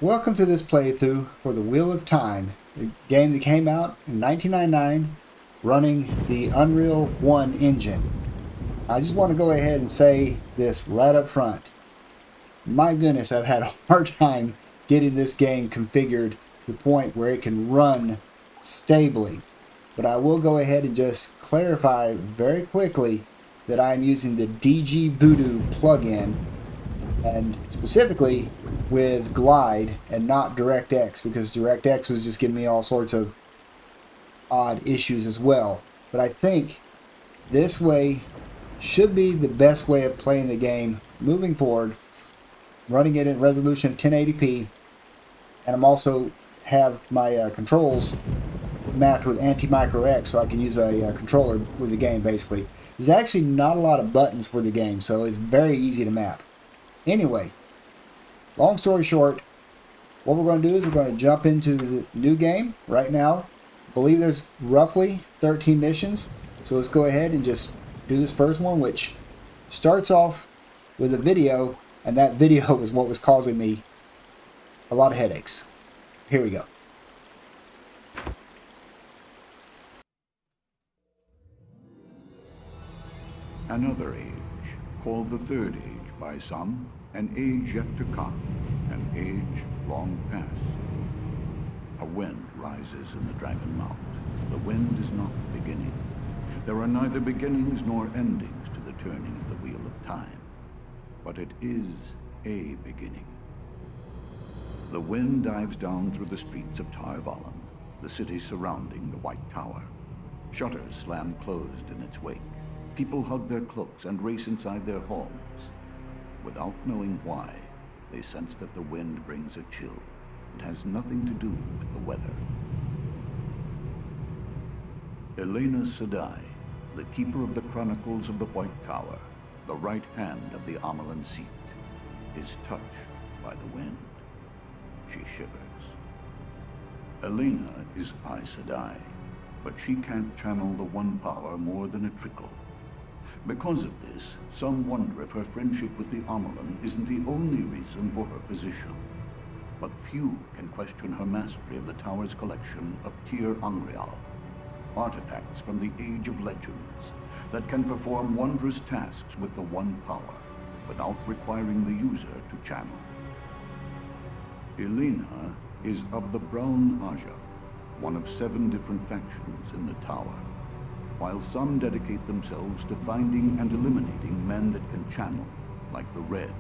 Welcome to this playthrough for the Wheel of Time, a game that came out in 1999 running the Unreal 1 engine. I just want to go ahead and say this right up front. My goodness, I've had a hard time getting this game configured to the point where it can run stably. But I will go ahead and just clarify very quickly that I'm using the DGVoodoo plugin, and specifically with Glide and not DirectX, because DirectX was just giving me all sorts of odd issues as well. But I think this way should be the best way of playing the game moving forward, running it in resolution 1080p, and I'm also have my controls mapped with Anti-Micro X, so I can use a controller with the game basically. There's actually not a lot of buttons for the game, so it's very easy to map. Anyway, long story short, what we're going to do is we're going to jump into the new game right now. I believe there's roughly 13 missions, so let's go ahead and just do this first one, which starts off with a video, and that video was what was causing me a lot of headaches. Here we go. Another age, called the Third Age by some, an age yet to come, an age long past. A wind rises in the Dragon Mount. The wind is not the beginning. There are neither beginnings nor endings to the turning of the Wheel of Time. But it is a beginning. The wind dives down through the streets of Tar Valon, the city surrounding the White Tower. Shutters slam closed in its wake. People hug their cloaks and race inside their homes. Without knowing why, they sense that the wind brings a chill. It has nothing to do with the weather. Elena Sedai, the keeper of the chronicles of the White Tower, the right hand of the Amelan seat, is touched by the wind. She shivers. Elena is Aes Sedai, but she can't channel the one power more than a trickle. Because of this, some wonder if her friendship with the Amelan isn't the only reason for her position. But few can question her mastery of the Tower's collection of ddraw, artifacts from the Age of Legends that can perform wondrous tasks with the One Power without requiring the user to channel. Elena is of the Brown Aja, one of 7 different factions in the Tower. While some dedicate themselves to finding and eliminating men that can channel, like the Red,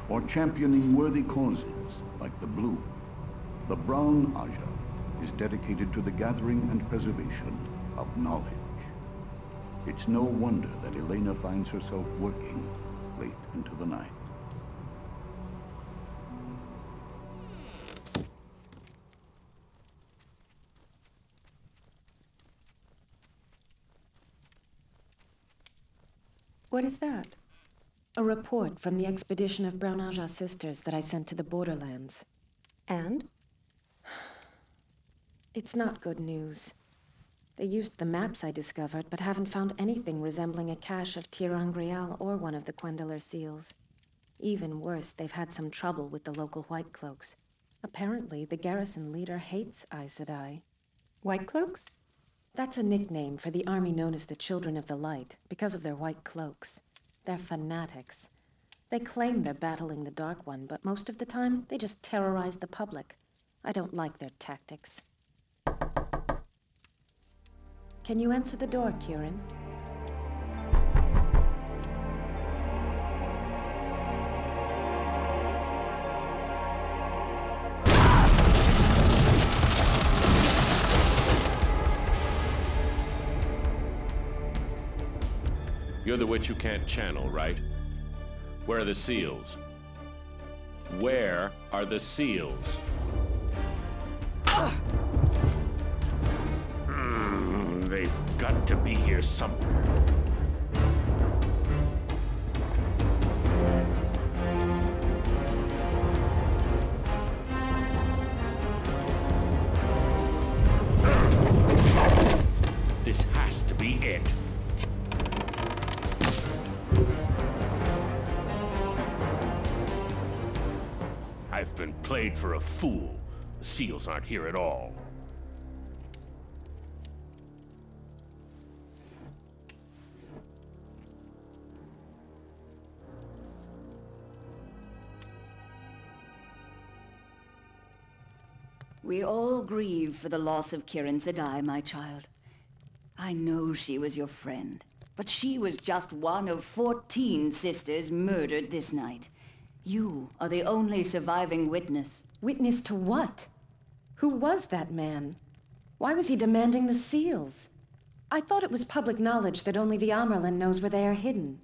or championing worthy causes, like the Blue, the Brown Aja is dedicated to the gathering and preservation of knowledge. It's no wonder that Elena finds herself working late into the night. What is that? A report from the expedition of Brown Aja sisters that I sent to the borderlands. And? It's not good news. They used the maps I discovered, but haven't found anything resembling a cache of ddraw or one of the Quendeler seals. Even worse, they've had some trouble with the local White Cloaks. Apparently, the garrison leader hates Aes Sedai. White Cloaks? That's a nickname for the army known as the Children of the Light, because of their white cloaks. They're fanatics. They claim they're battling the Dark One, but most of the time, they just terrorize the public. I don't like their tactics. Can you answer the door, Kieran? You're the witch who can't channel, right? Where are the seals? Where are the seals? They've got to be here somewhere. This has to be it. I've been played for a fool. The seals aren't here at all. We all grieve for the loss of Kirin Sedai, my child. I know she was your friend, but she was just one of 14 sisters murdered this night. You are the only surviving witness. Witness to what? Who was that man? Why was he demanding the seals? I thought it was public knowledge that only the Amerlin knows where they are hidden.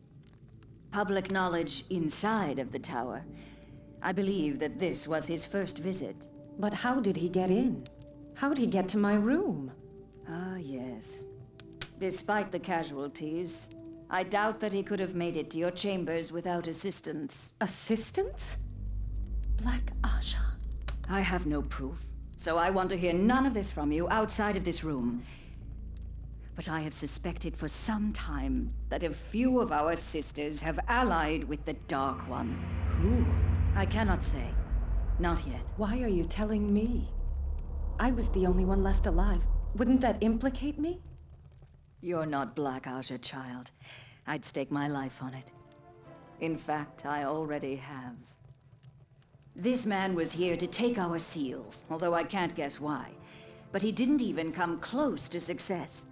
Public knowledge inside of the tower. I believe that this was his first visit. But how did he get in? How'd he get to my room? Ah, yes. Despite the casualties, I doubt that he could have made it to your chambers without assistance. Assistance? Black Aja. I have no proof, so I want to hear none of this from you outside of this room. But I have suspected for some time that a few of our sisters have allied with the Dark One. Who? I cannot say. Not yet. Why are you telling me? I was the only one left alive. Wouldn't that implicate me? You're not Black Aja, child. I'd stake my life on it. In fact, I already have. This man was here to take our seals, although I can't guess why. But he didn't even come close to success.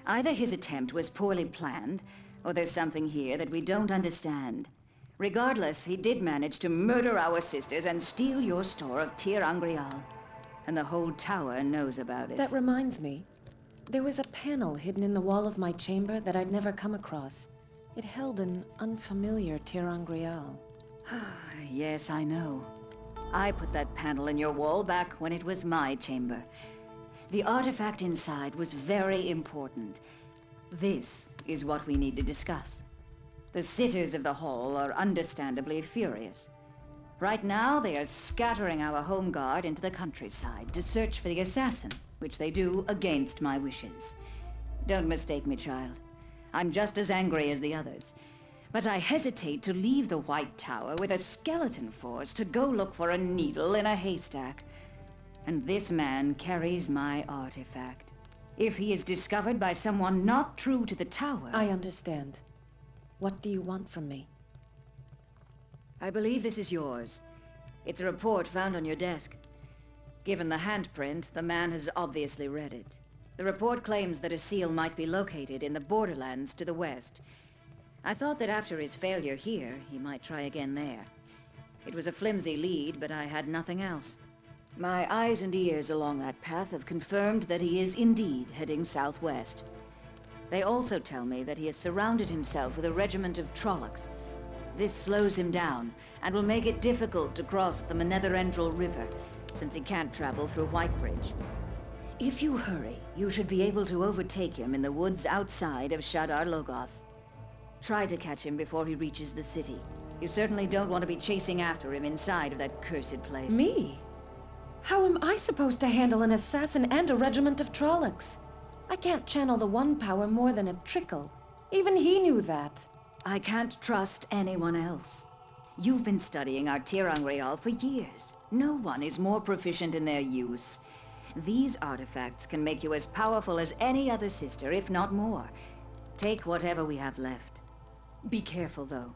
Either his attempt was poorly planned, or there's something here that we don't understand. Regardless, he did manage to murder our sisters and steal your store of Tir Angrial. And the whole tower knows about it. That reminds me. There was a panel hidden in the wall of my chamber that I'd never come across. It held an unfamiliar Tir Angrial. Yes, I know. I put that panel in your wall back when it was my chamber. The artifact inside was very important. This is what we need to discuss. The sitters of the hall are understandably furious. Right now, they are scattering our home guard into the countryside to search for the assassin, which they do against my wishes. Don't mistake me, child. I'm just as angry as the others. But I hesitate to leave the White Tower with a skeleton force to go look for a needle in a haystack. And this man carries my artifact. If he is discovered by someone not true to the tower... I understand. What do you want from me? I believe this is yours. It's a report found on your desk. Given the handprint, the man has obviously read it. The report claims that a seal might be located in the borderlands to the west. I thought that after his failure here, he might try again there. It was a flimsy lead, but I had nothing else. My eyes and ears along that path have confirmed that he is indeed heading southwest. They also tell me that he has surrounded himself with a regiment of Trollocs. This slows him down, and will make it difficult to cross the Manetherendrelle River, since he can't travel through Whitebridge. If you hurry, you should be able to overtake him in the woods outside of Shadar Logoth. Try to catch him before he reaches the city. You certainly don't want to be chasing after him inside of that cursed place. Me? How am I supposed to handle an assassin and a regiment of Trollocs? I can't channel the one power more than a trickle. Even he knew that. I can't trust anyone else. You've been studying our Tir Angrial for years. No one is more proficient in their use. These artifacts can make you as powerful as any other sister, if not more. Take whatever we have left. Be careful, though.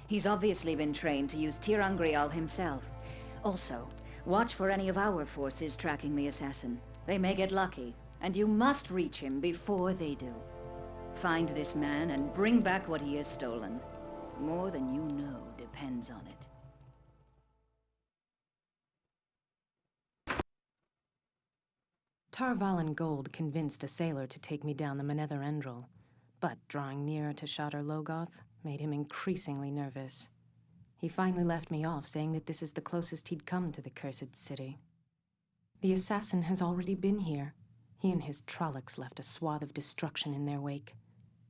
He's obviously been trained to use Tir Angrial himself. Also, watch for any of our forces tracking the assassin. They may get lucky, and you must reach him before they do. Find this man and bring back what he has stolen. More than you know depends on it. Tarvalin Gold convinced a sailor to take me down the Manetherendrelle, but drawing nearer to Shadar Logoth made him increasingly nervous. He finally left me off, saying that this is the closest he'd come to the cursed city. The assassin has already been here. He and his Trollocs left a swath of destruction in their wake.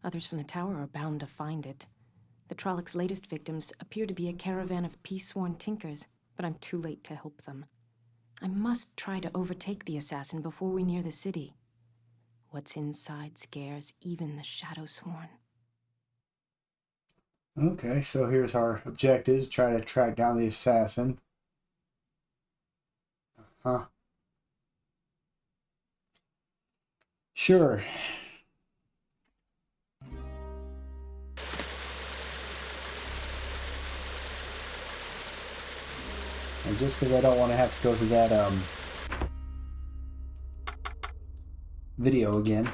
Others from the tower are bound to find it. The Trollocs' latest victims appear to be a caravan of peace-sworn tinkers, but I'm too late to help them. I must try to overtake the assassin before we near the city. What's inside scares even the Shadow-sworn. Okay, so here's our objectives. Try to track down the assassin. Huh? Sure. And just because I don't want to have to go through that video again.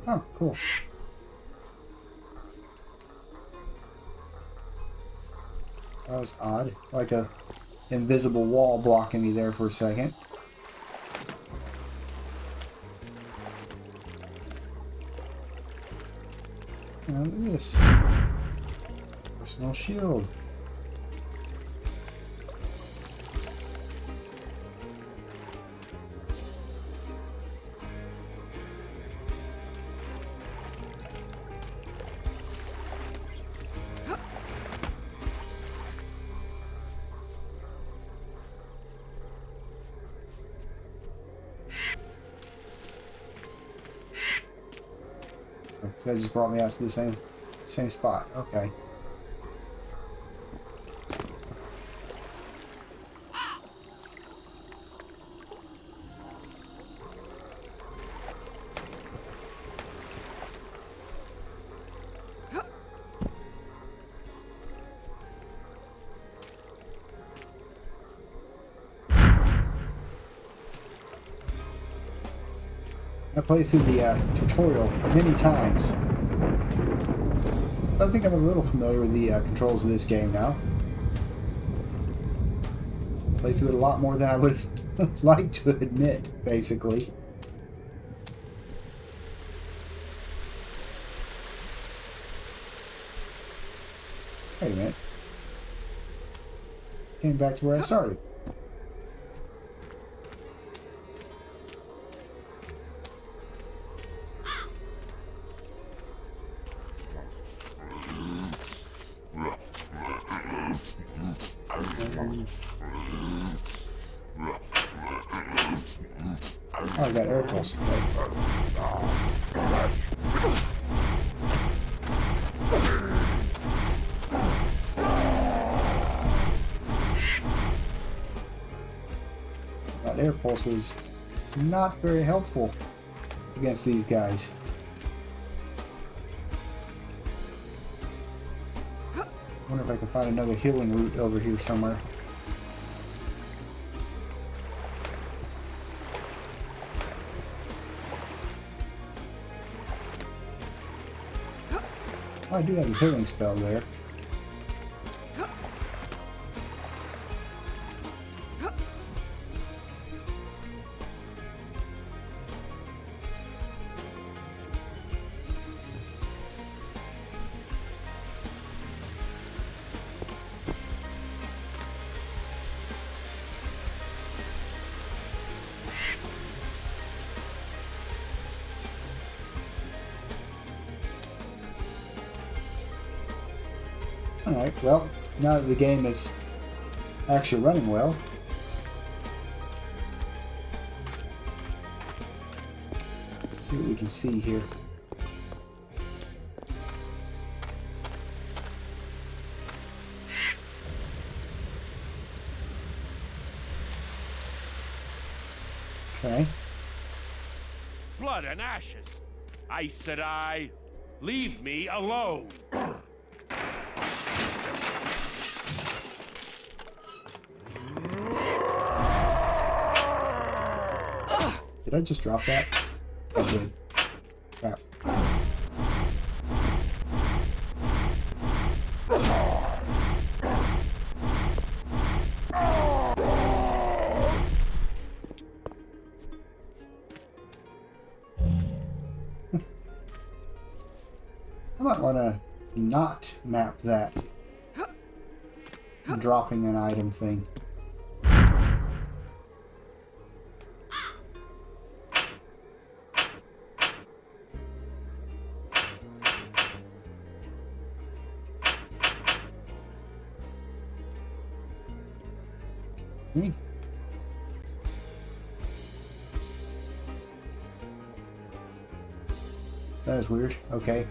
Oh, cool. That was odd. Like a invisible wall blocking me there for a second. Now look at this. Personal shield. That just brought me out to the same spot. Okay. I played through the tutorial many times. I think I'm a little familiar with the controls of this game now. Played through it a lot more than I would have liked to admit, basically. Wait a minute. Came back to where I started. Oh, I got air pulse. That air pulse was not very helpful against these guys. I wonder if I can find another healing route over here somewhere. Oh, I do have a healing spell there. Alright, well, now that the game is actually running well, let's see what we can see here. Okay. Blood and ashes. I said I. Leave me alone. Did I just drop that? I did. Crap. I might want to not map that dropping an item thing. That is weird. Okay.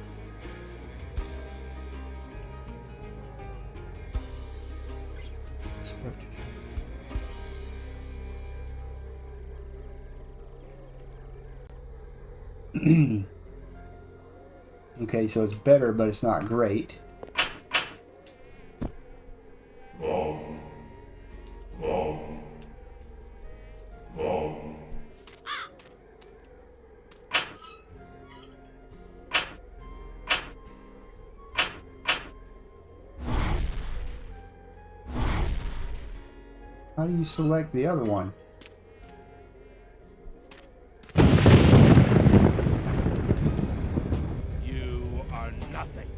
Okay, so it's better, but it's not great. How do you select the other one? You are nothing.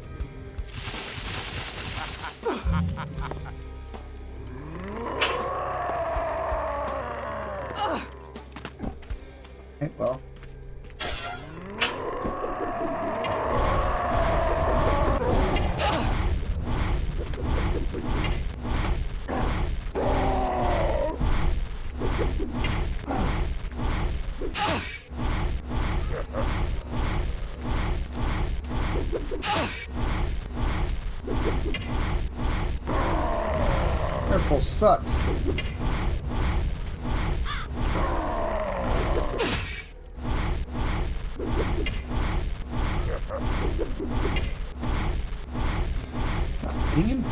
Okay, well. Purple sucks. Not hitting him.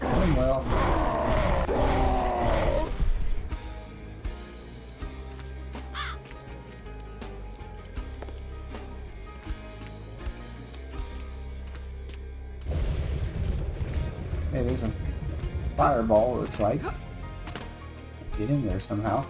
Going well. Hey, there's a fireball, it looks like. Get in there somehow.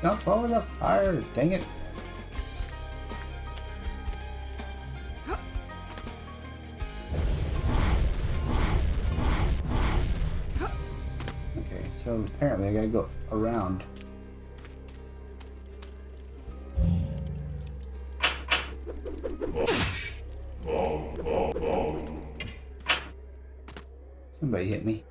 Jump over the fire, dang it. Okay, so apparently I gotta go around. Somebody hit me.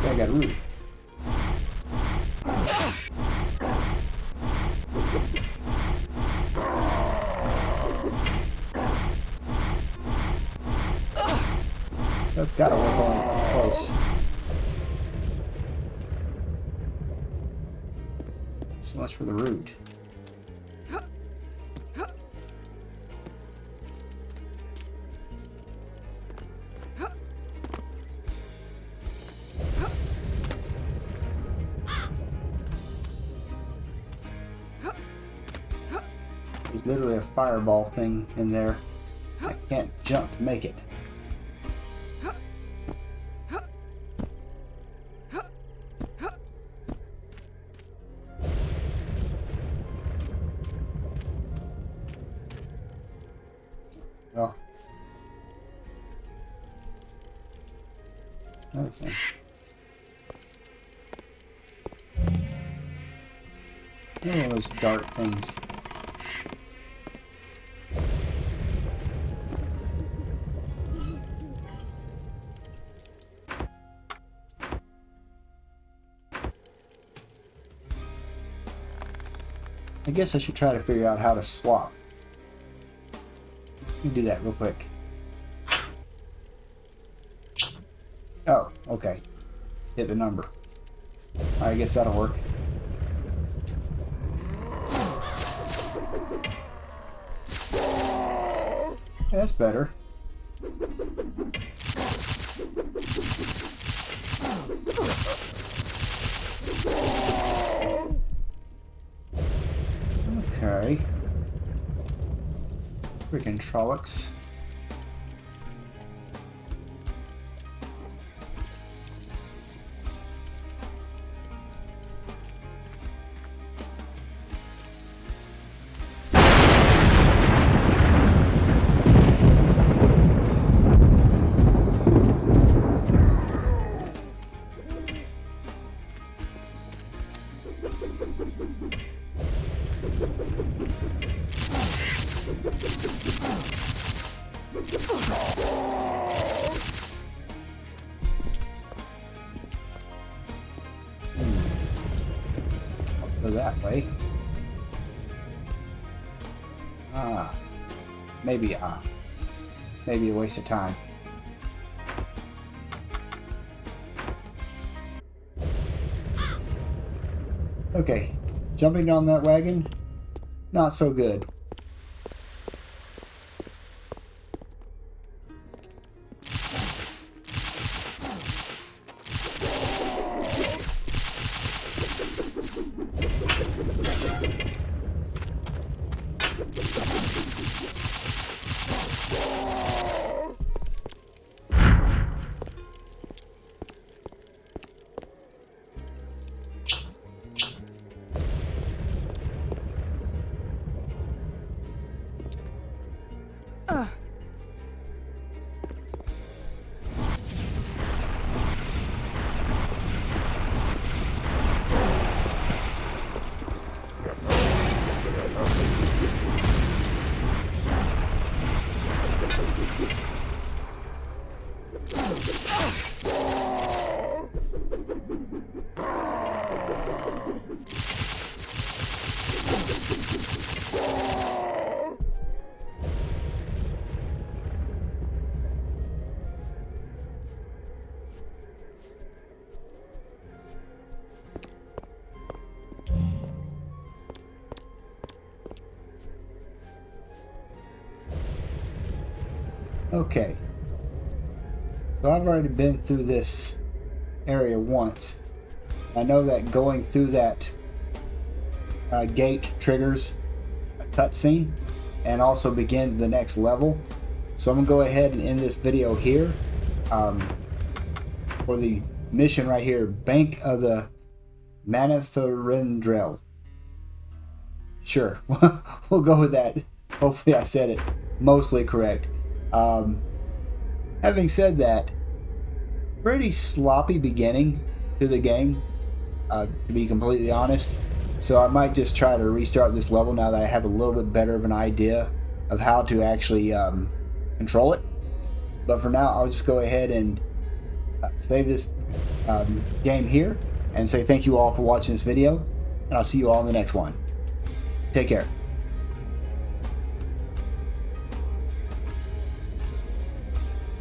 I got root. That's gotta work on close. So much for the root. There's literally a fireball thing in there. I can't jump to make it. Oh. Another thing. One of those dark things. I guess I should try to figure out how to swap. Let me do that real quick. Oh, okay. hit the number. I guess that'll work. That's better. Okay. Freaking Trollocs. Go that way. Maybe a waste of time. Okay, jumping on that wagon, not so good. Okay, so I've already been through this area once. I know that going through that gate triggers a cutscene and also begins the next level. So I'm going to go ahead and end this video here for the mission right here, Bank of the Manetherendrelle. Sure, we'll go with that. Hopefully I said it mostly correct. Having said that, pretty sloppy beginning to the game, to be completely honest. So I might just try to restart this level now that I have a little bit better of an idea of how to actually control it. But for now, I'll just go ahead and save this game here and say thank you all for watching this video, and I'll see you all in the next one. Take care.